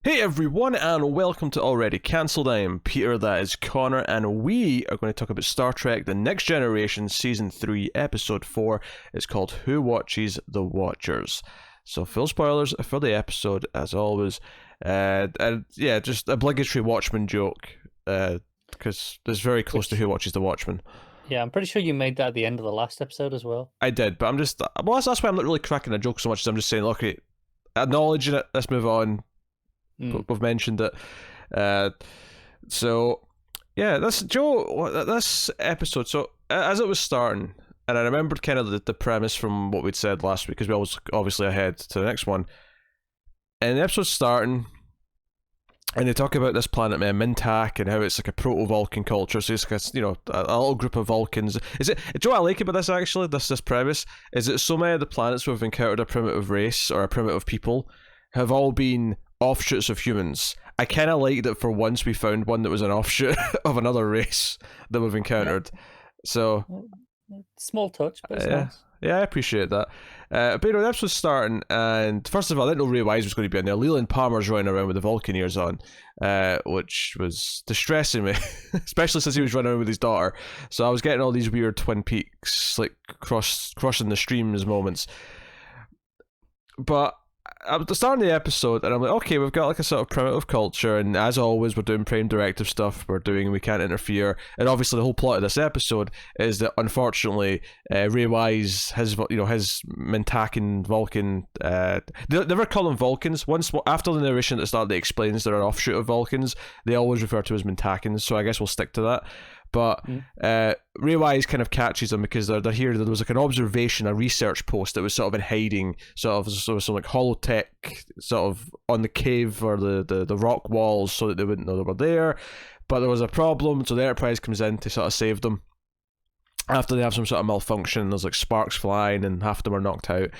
Hey everyone, and welcome to Already Cancelled. I am Peter, that is Connor, and we are going to talk about Star Trek The Next Generation Season 3, Episode 4. It's called Who Watches the Watchers. So full spoilers for the episode, as always. And yeah, just obligatory Watchmen joke, because it's very close to Who Watches the Watchmen. Yeah, I'm pretty sure you made that at the end of the last episode as well. I did, but I'm just... Well, that's why I'm not really cracking a joke so much, as I'm just saying, okay, acknowledging it, let's move on. We've mentioned it. So, yeah, this episode, so as it was starting, and I remembered kind of the premise from what we'd said last week, because we was obviously ahead to the next one. And the episode's starting, and they talk about this planet, Mintak, and how it's like a proto-Vulcan culture, so it's like a little group of Vulcans. Is it? Do you know what I like about this, actually, this premise? Is that so many of the planets we've encountered a primitive race, or a primitive people, have all been offshoots of humans. I kind of like that for once we found one that was an offshoot of another race that we've encountered. So small touch, but it's nice. Yeah, I appreciate that. But the episode's starting, and first of all, I didn't know Ray Wise was going to be in there. Leland Palmer's running around with the Vulcan ears on, which was distressing me, especially since he was running around with his daughter. So I was getting all these weird Twin Peaks, like crossing the streams moments. But I'm starting the episode, and I'm like, okay, we've got like a sort of primitive culture, and as always, we're doing Prime Directive stuff. We can't interfere. And obviously, the whole plot of this episode is that unfortunately, Ray Wise, his Mintakan Vulcan, they never call them Vulcans. Once after the narration at the start, they explains they're an offshoot of Vulcans. They always refer to as Mintakans, so I guess we'll stick to that. But Ray Wise kind of catches them because they're here. There was like an observation, a research post that was sort of in hiding, sort of some like holotech sort of on the cave or the rock walls, so that they wouldn't know they were there. But there was a problem, so the Enterprise comes in to sort of save them. After they have some sort of malfunction, there's like sparks flying and half of them are knocked out.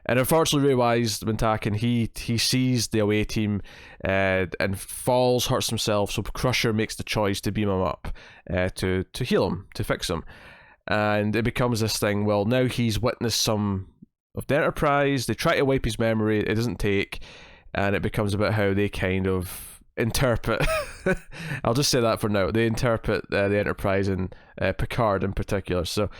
And unfortunately, Ray Wise, the Mintakan, he sees the away team and falls, hurts himself. So Crusher makes the choice to beam him up to heal him, to fix him. And it becomes this thing, well, now he's witnessed some of the Enterprise. They try to wipe his memory. It doesn't take. And it becomes about how they kind of interpret. I'll just say that for now. They interpret the Enterprise and Picard in particular. So...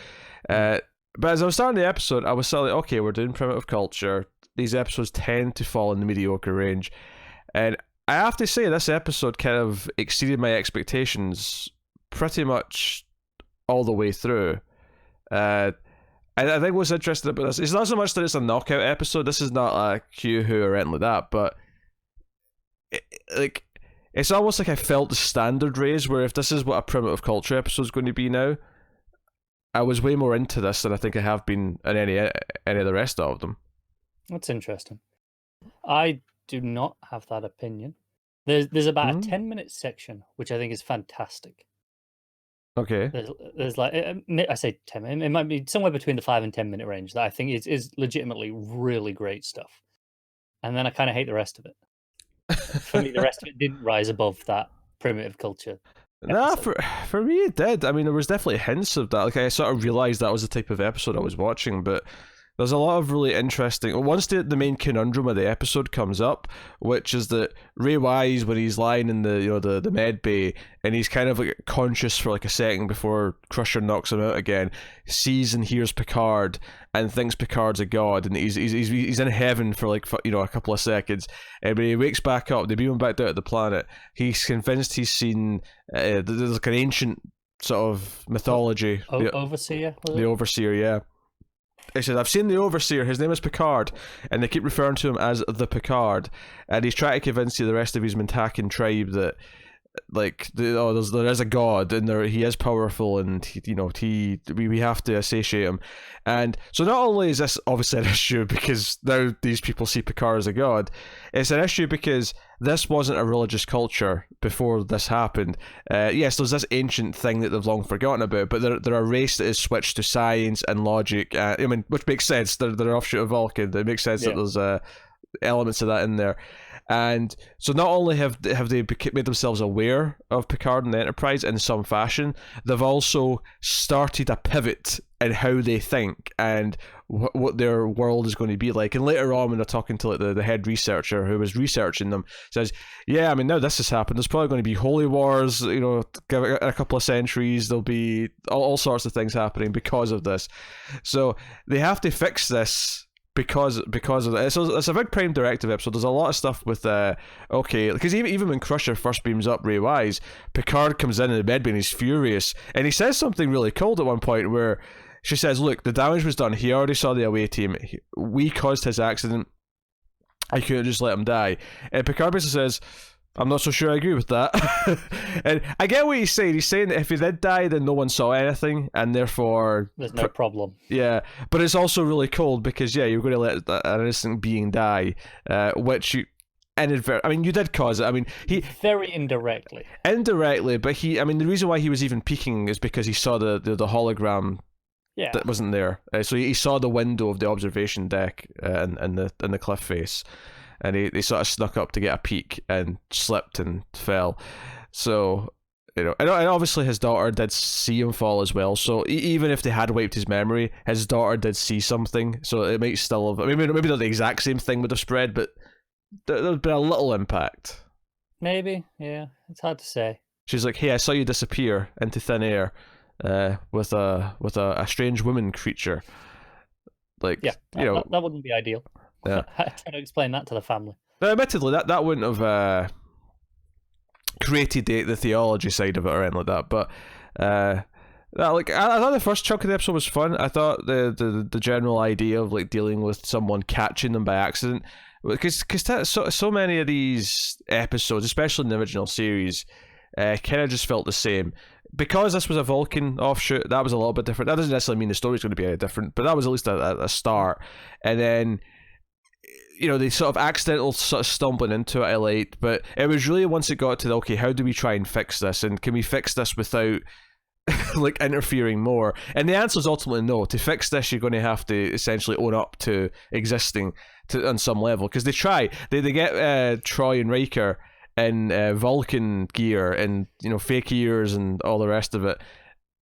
But as I was starting the episode, I was sort of like, okay, we're doing primitive culture. These episodes tend to fall in the mediocre range. And I have to say, this episode kind of exceeded my expectations pretty much all the way through. I think what's interesting about this is not so much that it's a knockout episode. This is not a Q-Who or anything like that, but it's almost like I felt the standard raise, where if this is what a primitive culture episode is going to be now, I was way more into this than I think I have been in any of the rest of them. That's interesting. I do not have that opinion. There's about a 10-minute section, which I think is fantastic. Okay. There's like, I say 10 minutes, it might be somewhere between the 5 and 10 minute range that I think is legitimately really great stuff. And then I kind of hate the rest of it. For me, the rest of it didn't rise above that primitive culture. Nah, for me it did. I mean, there was definitely hints of that. Like, I sort of realised that was the type of episode I was watching, but there's a lot of really interesting... Once the main conundrum of the episode comes up, which is that Ray Wise, when he's lying in the med bay, and he's kind of like conscious for like a second before Crusher knocks him out again, sees and hears Picard and thinks Picard's a god, and he's in heaven for like a couple of seconds, and when he wakes back up, they beam him back down to the planet. He's convinced he's seen there's like an ancient sort of mythology. Overseer? The Overseer, yeah. He says, I've seen the Overseer, his name is Picard, and they keep referring to him as the Picard, and he's trying to convince the rest of his Mintakan tribe that there is a god, and he is powerful, and we have to satiate him. And so not only is this obviously an issue because now these people see Picard as a god, it's an issue because this wasn't a religious culture before this happened. Yes, there's this ancient thing that they've long forgotten about, but they're a race that is switched to science and logic. Which makes sense. They're offshoot of Vulcan. It makes sense that there's elements of that in there. And so not only have they made themselves aware of Picard and the Enterprise in some fashion, they've also started a pivot in how they think and what their world is going to be like. And later on, when they're talking to like the head researcher who was researching them, says, yeah, I mean, now this has happened, there's probably going to be holy wars, you know, in a couple of centuries, there'll be all sorts of things happening because of this. So they have to fix this because of that. So it's a big Prime Directive episode. There's a lot of stuff with because even when Crusher first beams up Ray Wise, Picard comes in the medbay and he's furious, and he says something really cold at one point where she says, look, the damage was done, he already saw the away team, we caused his accident, I couldn't just let him die. And Picard basically says, I'm not so sure I agree with that. And I get what he's saying. He's saying that if he did die, then no one saw anything, and therefore there's no problem. Yeah, but it's also really cold because you're going to let an innocent being die, which you you did cause it. I mean, he very indirectly, but he. I mean, the reason why he was even peeking is because he saw the hologram. Yeah. That wasn't there. So he saw the window of the observation deck in the cliff face. And he sort of snuck up to get a peek and slipped and fell. So, you know, and obviously his daughter did see him fall as well. So even if they had wiped his memory, his daughter did see something. So it might still have. I mean, maybe not the exact same thing would have spread, but there would be a little impact. Maybe, yeah. It's hard to say. She's like, "Hey, I saw you disappear into thin air, with a strange woman creature." Like, yeah, you know, that wouldn't be ideal. Yeah. I try to explain that to the family. Now, admittedly, that wouldn't have created the theology side of it or anything like that. But I thought the first chunk of the episode was fun. I thought the general idea of like dealing with someone catching them by accident, because so many of these episodes, especially in the original series, kind of just felt the same. Because this was a Vulcan offshoot, that was a little bit different. That doesn't necessarily mean the story's going to be any different, but that was at least a start. And then, you know, they sort of accidental sort of stumbling into it, I liked, but it was really once it got to okay, how do we try and fix this, and can we fix this without like interfering more? And the answer is ultimately no. To fix this, you're going to have to essentially own up to existing on some level, because they get Troy and Riker in Vulcan gear and, you know, fake ears and all the rest of it,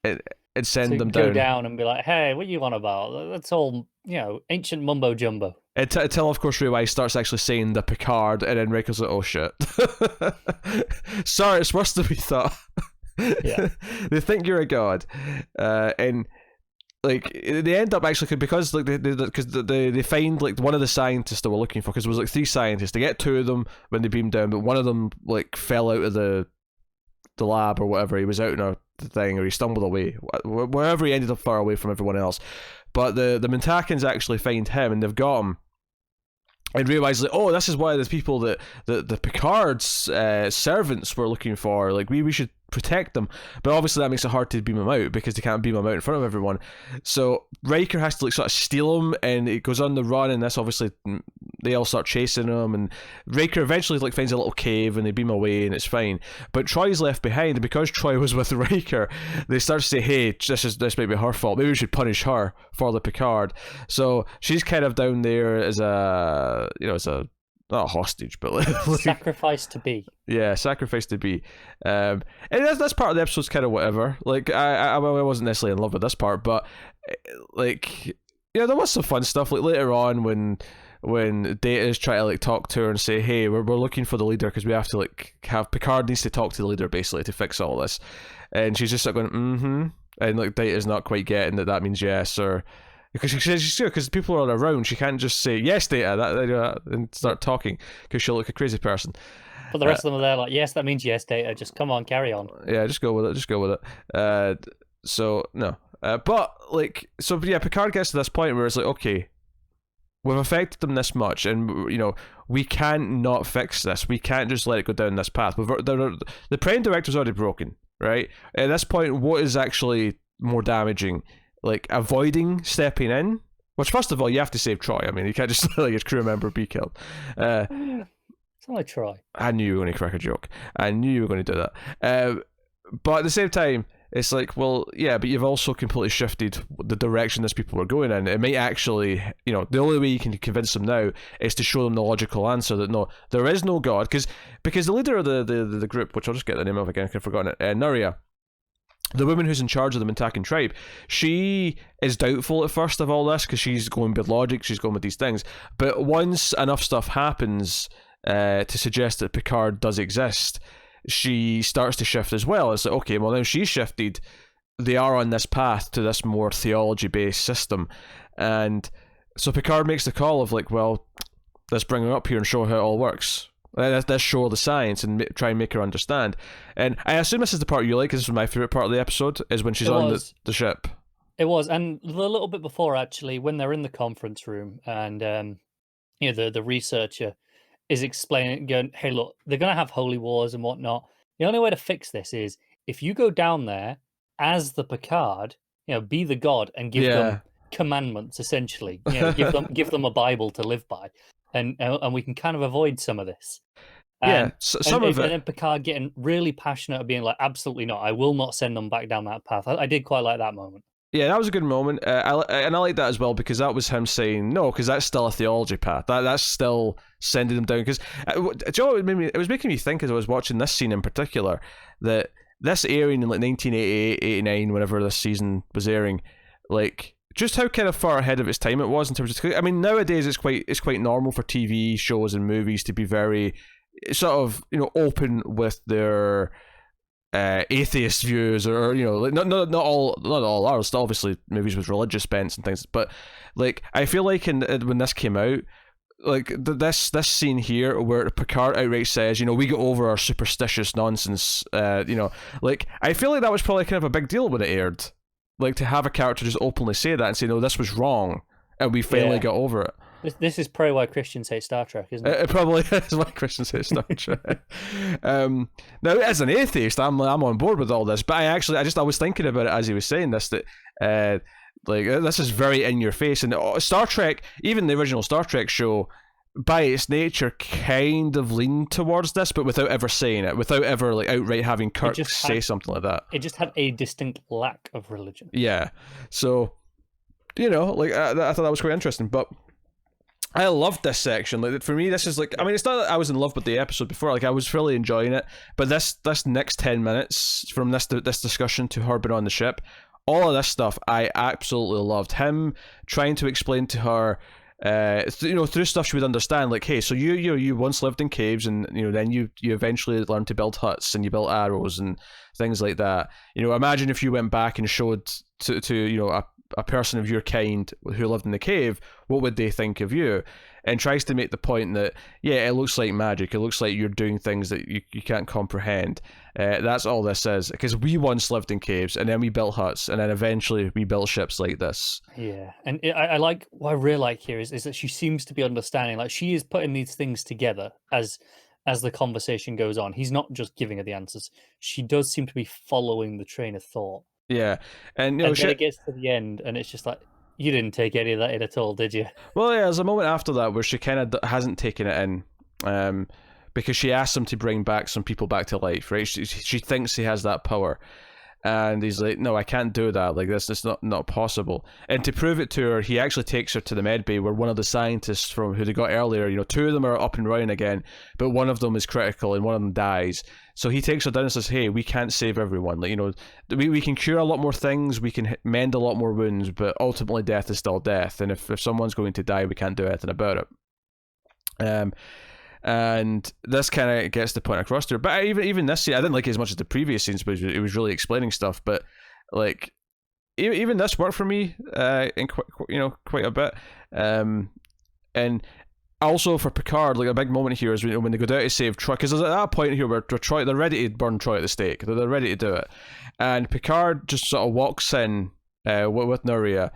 and send them down. Go down and be like, hey, what are you on about? That's all, you know, ancient mumbo jumbo. Until, of course, Ray Wise starts actually saying the Picard, and then Riker's like, oh shit. Sorry, it's worse than we thought. Yeah. They think you're a god. And like they end up actually, because like they find like one of the scientists that we're looking for, because there was like 3 scientists. They get 2 of them when they beam down, but one of them like fell out of the lab or whatever. He was out in a thing, or he stumbled away, wherever he ended up far away from everyone else. But the Mintakans actually find him, and they've got him. And realize like, oh, this is one of the people that the Picard's servants were looking for. Like we should protect them, but obviously that makes it hard to beam them out because they can't beam them out in front of everyone. So Riker has to like sort of steal him, and it goes on the run, and that's obviously they all start chasing him, and Riker eventually like finds a little cave and they beam away and it's fine. But Troy's left behind, and because Troy was with Riker, they start to say, hey, this might be her fault. Maybe we should punish her for the Picard. So she's kind of down there as a, you know, as a, not a hostage, but like, sacrifice to be. Yeah, sacrifice to be. And that's part of the episode's kind of whatever. Like I wasn't necessarily in love with this part, but like, you know, there was some fun stuff. Like later on when Data's trying to like talk to her and say, hey, we're looking for the leader because we have to like have Picard needs to talk to the leader basically to fix all this, and she's just like going and like Data's not quite getting that means yes, or because people are around, she can't just say yes, Data, and start talking because she'll look a crazy person. But the rest of them are there like, yes, that means yes, Data. Just come on, carry on. Yeah, just go with it. So no, but like, so yeah, Picard gets to this point where it's like, okay, we've affected them this much, and you know we can't not fix this. We can't just let it go down this path. The Prime Director's already broken, right? At this point, what is actually more damaging? Like avoiding stepping in, which first of all you have to save Troy. I mean, you can't just let your crew member be killed. It's only Troy. I knew you were going to crack a joke. I knew you were going to do that. But at the same time, it's like, well, yeah, but you've also completely shifted the direction these people are going in. It might actually, the only way you can convince them now is to show them the logical answer that no, there is no God, because the leader of the group, which I'll just get the name of again, I've forgotten it, Nuria, the woman who's in charge of the Mintakan tribe, she is doubtful at first of all this because she's going with logic, she's going with these things. But once enough stuff happens to suggest that Picard does exist, she starts to shift as well. It's like, okay, well now she's shifted, they are on this path to this more theology-based system. And so Picard makes the call of like, well, let's bring her up here and show her how it all works. Let's show the science and try and make her understand. And I assume this is the part you like, because this was my favourite part of the episode, is when she's on the ship. It was, and a little bit before, actually, when they're in the conference room, and the researcher is explaining, going, hey, look, they're going to have holy wars and whatnot. The only way to fix this is if you go down there as the Picard, be the god and give them commandments, essentially. Give them a Bible to live by, and we can kind of avoid some of this. And then Picard getting really passionate of being like, absolutely not, I will not send them back down that path. I did quite like that moment. Yeah, that was a good moment. I like that as well, because that was him saying no, because that's still a theology path. That's still sending them down. Because do you know what it was making me think as I was watching this scene in particular, that this airing in like 1988, 89, whenever this season was airing, like just how kind of far ahead of its time it was in terms of. I mean, nowadays it's quite normal for TV shows and movies to be very sort of open with their atheist views, or like not all are still obviously movies with religious bents and things, but like I feel like when this came out, like this scene here where Picard outright says, we get over our superstitious nonsense, like I feel like that was probably kind of a big deal when it aired, like to have a character just openly say that and say no, this was wrong, and we finally got over it. This is probably why Christians hate Star Trek, isn't it? It probably is why Christians hate Star Trek. Now, as an atheist, I'm on board with all this, but I was thinking about it as he was saying this, that like this is very in your face, and Star Trek, even the original Star Trek show, by its nature, kind of leaned towards this, but without ever saying it, without ever like outright having Kirk say something like that. It just had a distinct lack of religion. Yeah, so like I thought that was quite interesting, but. I loved this section. Like for me, this is like, I mean, it's not that I was in love with the episode before. Like I was really enjoying it, but this next 10 minutes from this discussion to her being on the ship, all of this stuff I absolutely loved. Him trying to explain to her, through stuff she would understand. Like, hey, so you once lived in caves, and then you eventually learned to build huts and you built arrows and things like that. Imagine if you went back and showed to a person of your kind who lived in the cave, what would they think of you? And tries to make the point that, yeah, it looks like magic. It looks like you're doing things that you can't comprehend. That's all this is. Because we once lived in caves, and then we built huts, and then eventually we built ships like this. Yeah, and I like, what I really like here is that she seems to be understanding. Like, she is putting these things together as the conversation goes on. He's not just giving her the answers. She does seem to be following the train of thought. Yeah, and then it gets to the end, and it's just like, you didn't take any of that in at all, did you? Well, yeah, there's a moment after that where she kind of hasn't taken it in, because she asks him to bring back some people back to life, right? She thinks he has that power, and he's like, no, I can't do that. Like, this is not possible. And to prove it to her, he actually takes her to the med bay where one of the scientists from who they got earlier, two of them are up and running again, but one of them is critical and one of them dies. So he takes her down and says, hey, we can't save everyone. Like, we can cure a lot more things, we can mend a lot more wounds, but ultimately death is still death. And if someone's going to die, we can't do anything about it. And this kind of gets the point across to her. But even this scene, I didn't like it as much as the previous scenes, but it was really explaining stuff. But like, even this worked for me in quite a bit. And also for Picard, like a big moment here is when they go down to save Troy, because there's at that point here where Troy, they're ready to burn Troy at the stake. They're ready to do it, and Picard just sort of walks in with Nuria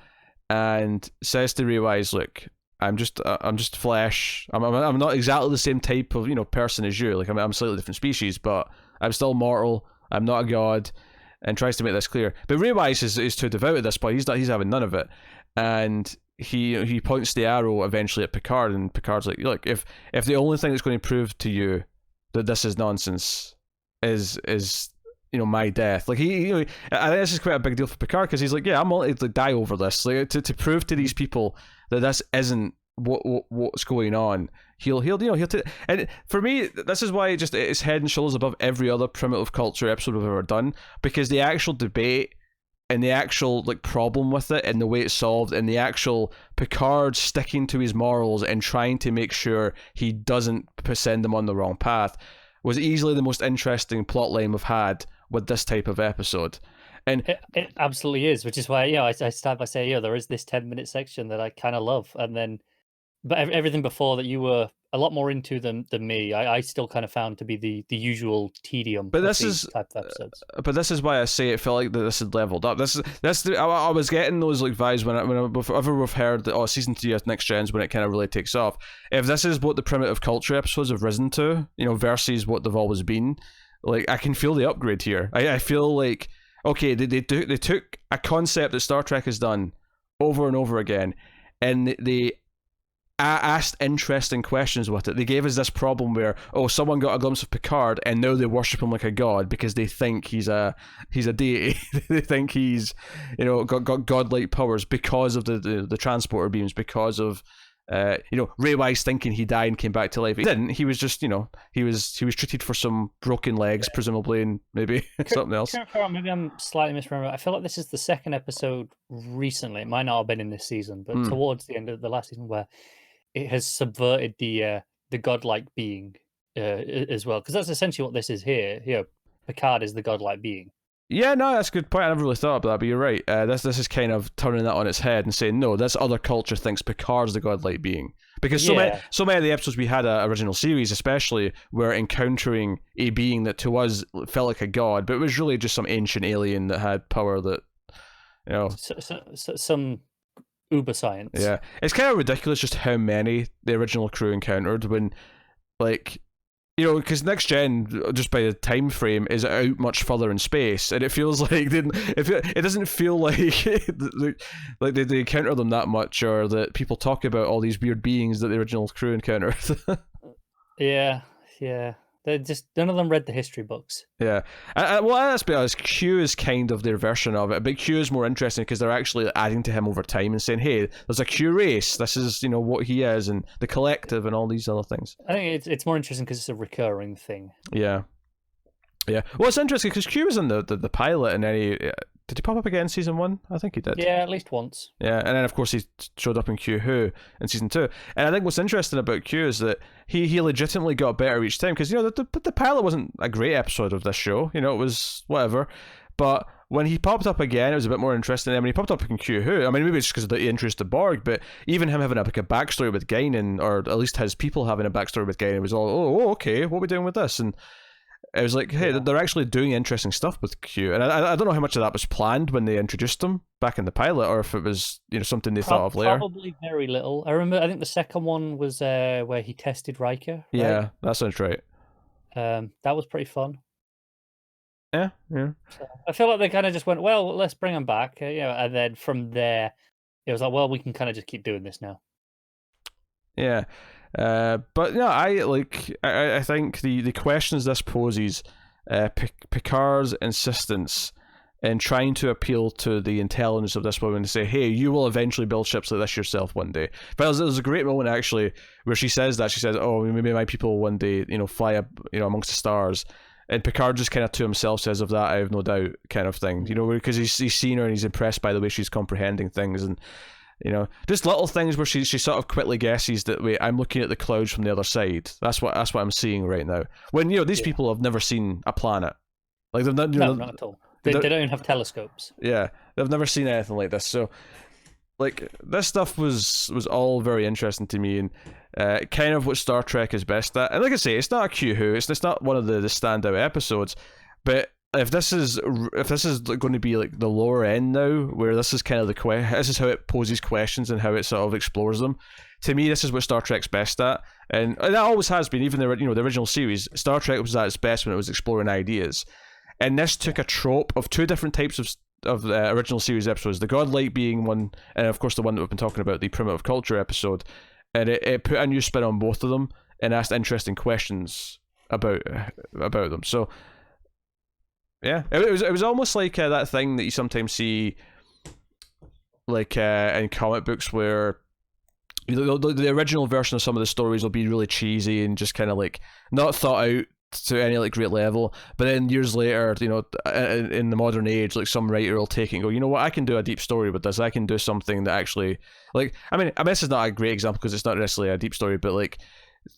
and says to Rewise, look, I'm just flesh. I'm not exactly the same type of person as you. Like I'm a slightly different species, but I'm still mortal. I'm not a god, and tries to make this clear. But Rewise is too devout at this point. He's having none of it, and he points the arrow eventually at Picard, and Picard's like, look, if the only thing that's going to prove to you that this is nonsense is my death. Like I think this is quite a big deal for Picard, because he's like, yeah, I'm willing to die over this, like to prove to these people that this isn't what's going on. He'll take. And for me, this is why it's head and shoulders above every other primitive culture episode we've ever done, because the actual debate and the actual like problem with it and the way it's solved and the actual Picard sticking to his morals and trying to make sure he doesn't send them on the wrong path was easily the most interesting plot line we've had with this type of episode. And it absolutely is, which is why I start by saying there is this 10-minute section that I kind of love, and then but everything before that you were a lot more into than me. I still kind of found to be the usual tedium. But this is type of episodes. But this is why I say it felt like that this had leveled up. I was getting those like vibes whenever we've heard that season 3 of Next Gen's when it kind of really takes off. If this is what the primitive culture episodes have risen to, versus what they've always been, like I can feel the upgrade here. I feel like okay, they took a concept that Star Trek has done over and over again, and they asked interesting questions with it. They gave us this problem where someone got a glimpse of Picard and now they worship him like a god because they think he's a deity. They think he's got godlike powers because of the transporter beams, because of Ray Wise thinking he died and came back to life. He didn't. He was just he was treated for some broken legs, presumably, and maybe something else. Maybe I'm slightly misremembering. I feel like this is the second episode recently. It might not have been in this season, but towards the end of the last season, where it has subverted the godlike being as well, because that's essentially what this is here. Picard is the godlike being. Yeah, no, that's a good point. I never really thought about that, but you're right. This is kind of turning that on its head and saying, no, this other culture thinks Picard's the godlike being. Because so many of the episodes we had original series, especially, were encountering a being that to us felt like a god, but it was really just some ancient alien that had power that, some uber science. Yeah, it's kind of ridiculous just how many the original crew encountered when, like, because Next Gen, just by the time frame, is out much further in space, and it feels like it doesn't feel like like they encounter them that much, or that people talk about all these weird beings that the original crew encountered. Yeah. They're just, none of them read the history books. Yeah. Well, let's be honest, Q is kind of their version of it, but Q is more interesting because they're actually adding to him over time and saying, hey, there's a Q race, this is, what he is, and the collective and all these other things. I think it's more interesting because it's a recurring thing. Yeah. Well, it's interesting because Q was in the pilot, and then did he pop up again in season 1? I think he did. Yeah, at least once. Yeah, and then of course he showed up in Q Who in season 2. And I think what's interesting about Q is that he legitimately got better each time, because the pilot wasn't a great episode of this show. It was whatever. But when he popped up again, it was a bit more interesting. And when he popped up in Q Who, I mean, maybe it's just because of the interest of Borg, but even him having a backstory with Guinan, or at least his people having a backstory with Guinan, was all, okay, what are we doing with this? And it was like, hey, they're actually doing interesting stuff with Q, and I don't know how much of that was planned when they introduced them back in the pilot, or if it was something they thought of later. Probably very little. I think the second one was where he tested Riker. Right? Yeah, that sounds right. That was pretty fun. Yeah. So I feel like they kind of just went, well, let's bring him back, and then from there, it was like, well, we can kind of just keep doing this now. Yeah. But no, I think the questions this poses, Picard's insistence in trying to appeal to the intelligence of this woman to say, hey, you will eventually build ships like this yourself one day. But there's a great moment actually where she says, oh, maybe my people one day, fly up, amongst the stars. And Picard just kind of to himself says, of that I have no doubt, kind of thing, because he's seen her and he's impressed by the way she's comprehending things, and just little things where she sort of quickly guesses that, wait, I'm looking at the clouds from the other side. That's what I'm seeing right now. When these people have never seen a planet, like they've not, not at all. They don't even have telescopes. Yeah, they've never seen anything like this. So, like, this stuff was all very interesting to me, and kind of what Star Trek is best at. And like I say, it's not a Q Who, it's not one of the standout episodes, but if this is going to be like the lower end now, where this is kind of this is how it poses questions and how it sort of explores them. To me, this is what Star Trek's best at, and that always has been. Even the original series, Star Trek was at its best when it was exploring ideas, and this took a trope of two different types of the original series episodes, the godlike being one, and of course the one that we've been talking about, the primitive culture episode, and it put a new spin on both of them and asked interesting questions about them. So Yeah, it was almost like that thing that you sometimes see, like in comic books, where the original version of some of the stories will be really cheesy and just kind of like not thought out to any like great level, but then years later, you know, in the modern age, like some writer will take it and go, you know what, I can do a deep story with this. I can do something that actually, like, I mean this is not a great example because it's not necessarily a deep story, but like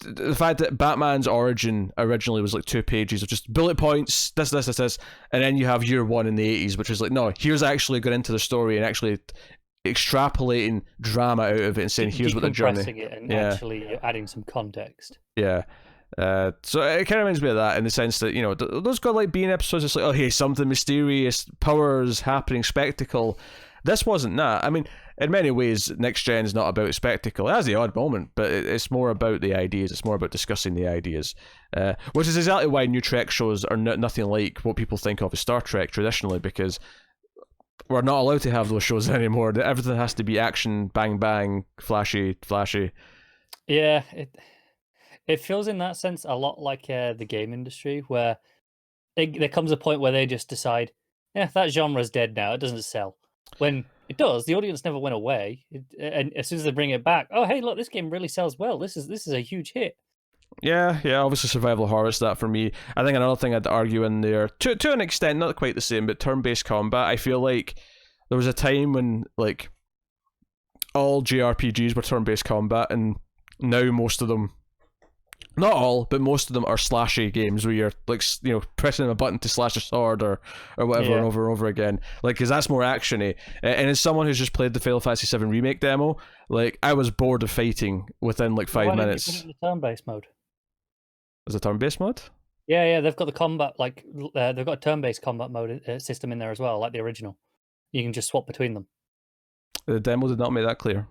the fact that Batman's origin originally was like 2 pages of just bullet points, this, and then you have year one in the 80s, which is like, no, here's actually going into the story and actually extrapolating drama out of it and saying here's what the journey, it and actually adding some context. Yeah. So it kind of reminds me of that in the sense that, you know, those godlike being episodes, it's like, oh hey, something mysterious, powers happening, spectacle. This wasn't that. I mean, in many ways, Next Gen is not about spectacle. It has the odd moment, but it's more about the ideas. It's more about discussing the ideas, which is exactly why new Trek shows are nothing like what people think of as Star Trek traditionally, because we're not allowed to have those shows anymore. Everything has to be action, bang, bang, flashy. Yeah, it feels in that sense a lot like the game industry, where there comes a point where they just decide, yeah, that genre's dead now. It doesn't sell. When it does, the audience never went away. And as soon as they bring it back, oh, hey, look, this game really sells well. This is a huge hit. Yeah, obviously survival horror is that for me. I think another thing I'd argue in there, to an extent, not quite the same, but turn-based combat, I feel like there was a time when, like, all JRPGs were turn-based combat, and now most of them, not all, but most of them are slashy games where you're, like, you know, pressing a button to slash a sword or whatever, and over again. Like, because that's more actiony. And as someone who's just played the Final Fantasy VII Remake demo, like, I was bored of fighting within, like, 5 minutes. Why didn't you put it in the turn-based mode? Is it turn-based mode? Yeah, they've got the combat, like, they've got a turn-based combat mode system in there as well, like the original. You can just swap between them. The demo did not make that clear.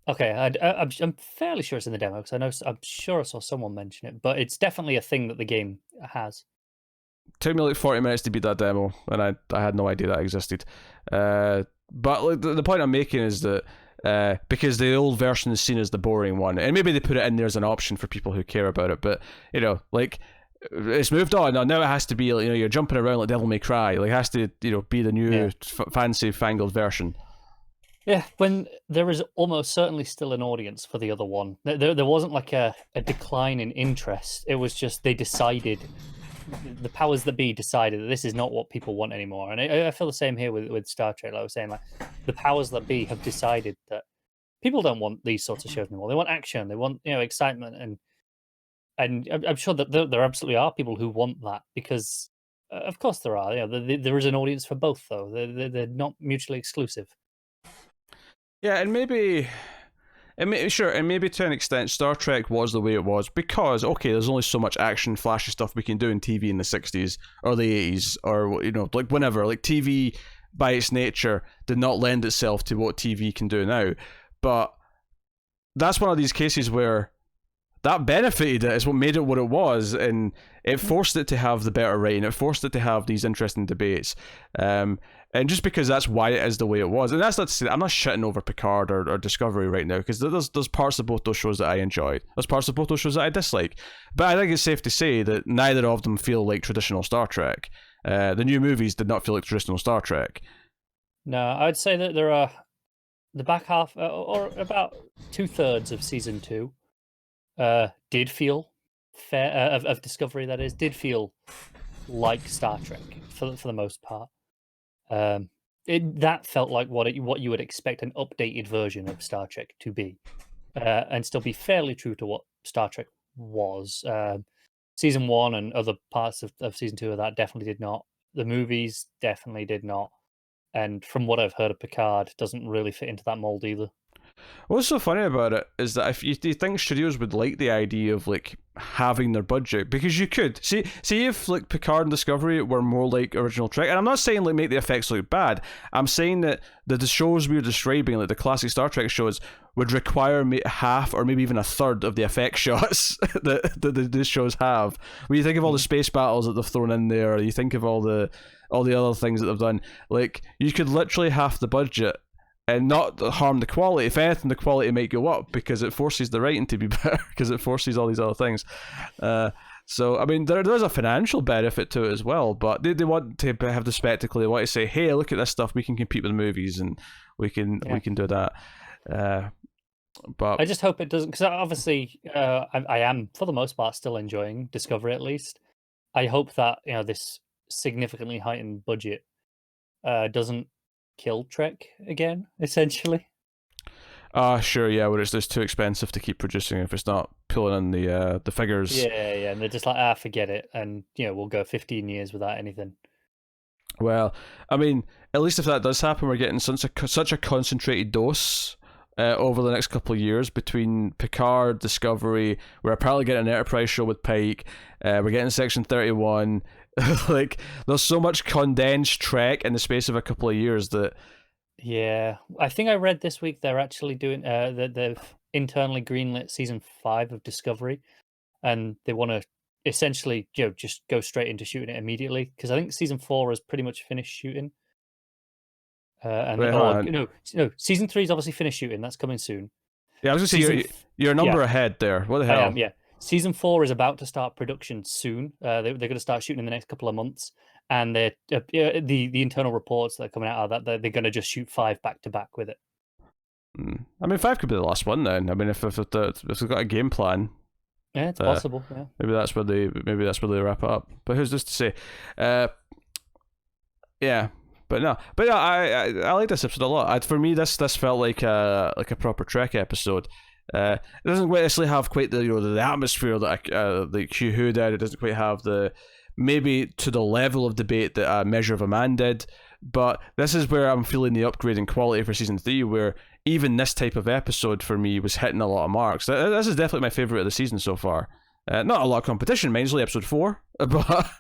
Okay, I'm fairly sure it's in the demo, because I'm sure I saw someone mention it, but it's definitely a thing that the game has. It took me like 40 minutes to beat that demo, and I had no idea that existed. But like, the point I'm making is that because the old version is seen as the boring one, and maybe they put it in there as an option for people who care about it, but, you know, like, it's moved on. Now it has to be, like, you know, you're jumping around like Devil May Cry. Like, it has to, you know, be the new fancy fangled version. Yeah, when there is almost certainly still an audience for the other one. There wasn't like a decline in interest. It was just they decided, the powers that be decided that this is not what people want anymore. And I feel the same here with Star Trek. Like I was saying, like, the powers that be have decided that people don't want these sorts of shows anymore. They want action. They want, you know, excitement. And I'm sure that there absolutely are people who want that, because of course there are. You know, there is an audience for both, though. They're not mutually exclusive. Yeah, and maybe to an extent, Star Trek was the way it was because, okay, there's only so much action, flashy stuff we can do in TV in the 60s or the 80s, or, you know, like whenever. Like, TV, by its nature, did not lend itself to what TV can do now. But that's one of these cases where that benefited it, is what made it what it was, and it forced it to have the better writing, it forced it to have these interesting debates. And just because that's why it is the way it was, and that's not to say that I'm not shitting over Picard or Discovery right now, because there's parts of both those shows that I enjoyed, there's parts of both those shows that I dislike, but I think it's safe to say that neither of them feel like traditional Star Trek. The new movies did not feel like traditional Star Trek. No, I'd say that there are the back half, or about 2/3 of season 2, did feel fair, of Discovery, that is, did feel like Star Trek for the most part. That felt like what you would expect an updated version of Star Trek to be, and still be fairly true to what Star Trek was. Season 1 and other parts of season 2 of that definitely did not. The movies definitely did not. And from what I've heard of Picard, doesn't really fit into that mold either. What's so funny about it is that if you think studios would like the idea of, like, having their budget, because you could see if, like, Picard and Discovery were more like original Trek, and I'm not saying, like, make the effects look bad, I'm saying that the shows we were describing, like the classic Star Trek shows, would require half or maybe even a third of the effect shots that these shows have. When you think of all the space battles that they've thrown in there, or you think of all the other things that they've done, like, you could literally half the budget and not harm the quality. If anything, the quality might go up because it forces the writing to be better, because it forces all these other things. So, I mean, there's a financial benefit to it as well, but they want to have the spectacle. They want to say, hey, look at this stuff. We can compete with movies and we can do that. But I just hope it doesn't, because obviously I am, for the most part, still enjoying Discovery at least. I hope that, this significantly heightened budget doesn't kill Trek again, essentially. Sure, yeah, where it's just too expensive to keep producing if it's not pulling in the figures. Yeah, and they're just like, forget it, and we'll go 15 years without anything. Well, I mean, at least if that does happen, we're getting such a concentrated dose over the next couple of years between Picard, Discovery. We're apparently getting an Enterprise show with Pike. We're getting Section 31. Like, there's so much condensed Trek in the space of a couple of years that. Yeah, I think I read this week they're actually doing they've internally greenlit season 5 of Discovery, and they want to essentially just go straight into shooting it immediately, because I think season 4 has pretty much finished shooting. Season 3 is obviously finished shooting. That's coming soon. Yeah, I was gonna say you're a number ahead there. What the hell? I am, yeah. Season 4 is about to start production soon. They're going to start shooting in the next couple of months, and the internal reports that are coming out are that they're going to just shoot 5 back to back with it. I mean, 5 could be the last one then. I mean, if they've got a game plan. Yeah, it's possible. Yeah, maybe that's where they wrap it up. But who's this to say? Yeah. But I like this episode a lot. For me, this felt like a proper Trek episode. It doesn't necessarily have quite the atmosphere that like Hugh Who did. It doesn't quite have maybe to the level of debate that Measure of a Man did. But this is where I'm feeling the upgrade in quality for season 3, where even this type of episode for me was hitting a lot of marks. This is definitely my favorite of the season so far. Not a lot of competition, mine's only episode 4, but.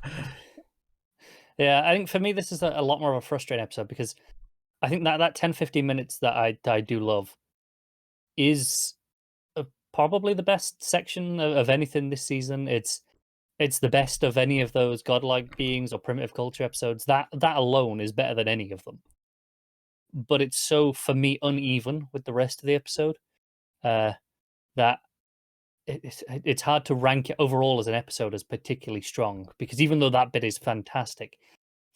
Yeah, I think for me this is a lot more of a frustrating episode, because I think that 10-15 minutes that I do love is probably the best section of anything this season. It's the best of any of those godlike beings or primitive culture episodes. That alone is better than any of them. But it's so, for me, uneven with the rest of the episode that it's hard to rank it overall as an episode as particularly strong, because even though that bit is fantastic,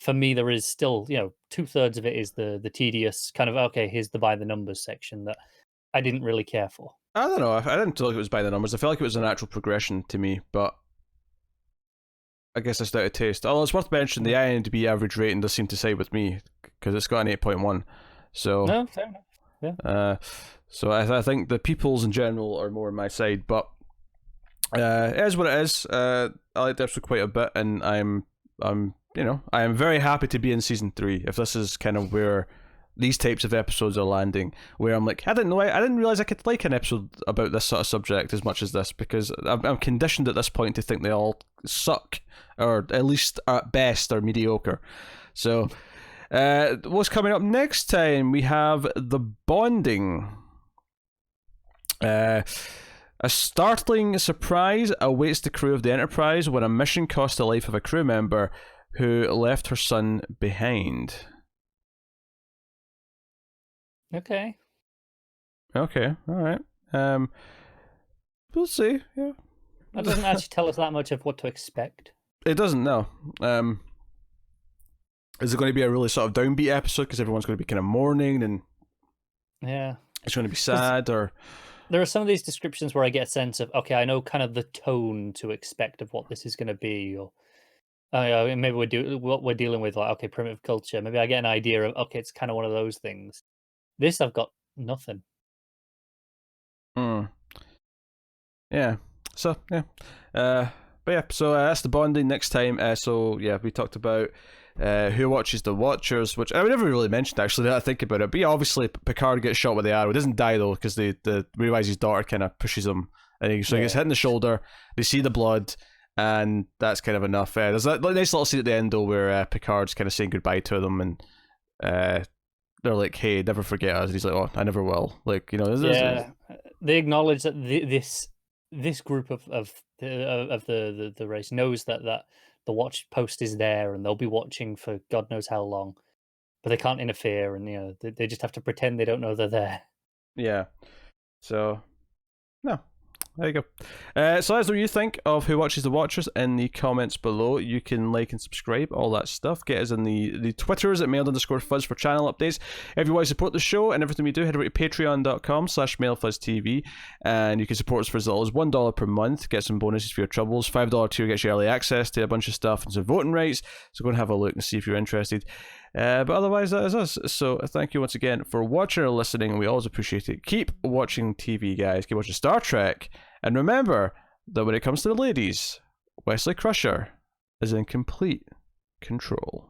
for me there is still 2/3 of it is the tedious kind of here's the by the numbers section that I didn't really care for. I don't know. I didn't feel like it was by the numbers. I felt like it was a natural progression to me, but I guess it's down to taste. Although it's worth mentioning, the IMDb average rating does seem to side with me, because it's got an 8.1. So no, fair enough. Yeah. So I think the peoples in general are more on my side, but it is what it is. I like the episode quite a bit, and I am very happy to be in season 3. If this is kind of where these types of episodes are landing, where I'm like, I didn't realize I could like an episode about this sort of subject as much as this, because I'm conditioned at this point to think they all suck, or at least at best are mediocre. So what's coming up next time? We have The Bonding. A startling surprise awaits the crew of the Enterprise when a mission costs the life of a crew member who left her son behind. Okay, all right. We'll see. Yeah, that doesn't actually tell us that much of what to expect. It doesn't, no. Is it going to be a really sort of downbeat episode because everyone's going to be kind of mourning, and it's going to be sad? Or there are some of these descriptions where I get a sense of, I know kind of the tone to expect of what this is going to be, or maybe what we're dealing with, like primitive culture. Maybe I get an idea of it's kind of one of those things. This I've got nothing. Yeah. So yeah. But yeah. So that's The Bonding next time. So yeah, we talked about who watches the Watchers, which I never really mentioned actually. That I think about it. But yeah, obviously Picard gets shot with the arrow. He doesn't die though, because they realize his daughter kind of pushes him, and he gets hit in the shoulder. They see the blood, and that's kind of enough. There's that nice little scene at the end though, where Picard's kind of saying goodbye to them, and they're like, "Hey, never forget us." And he's like, "Oh, I never will." Like, they acknowledge that this group of the race knows that the watch post is there, and they'll be watching for God knows how long, but they can't interfere, and they just have to pretend they don't know they're there. Yeah. So, no. There you go. So let us know what you think of Who Watches the Watchers in the comments below. You can like and subscribe, all that stuff. Get us in the Twitters at mailed_fuzz for channel updates. If you want to support the show and everything we do, head over to patreon.com/mailfuzztv, and you can support us for as little as $1 per month. Get some bonuses for your troubles. $5 tier gets you early access to a bunch of stuff and some voting rights. So go and have a look and see if you're interested. But otherwise, that is us. So thank you once again for watching or listening. We always appreciate it. Keep watching TV, guys. Keep watching Star Trek. And remember that when it comes to the ladies, Wesley Crusher is in complete control.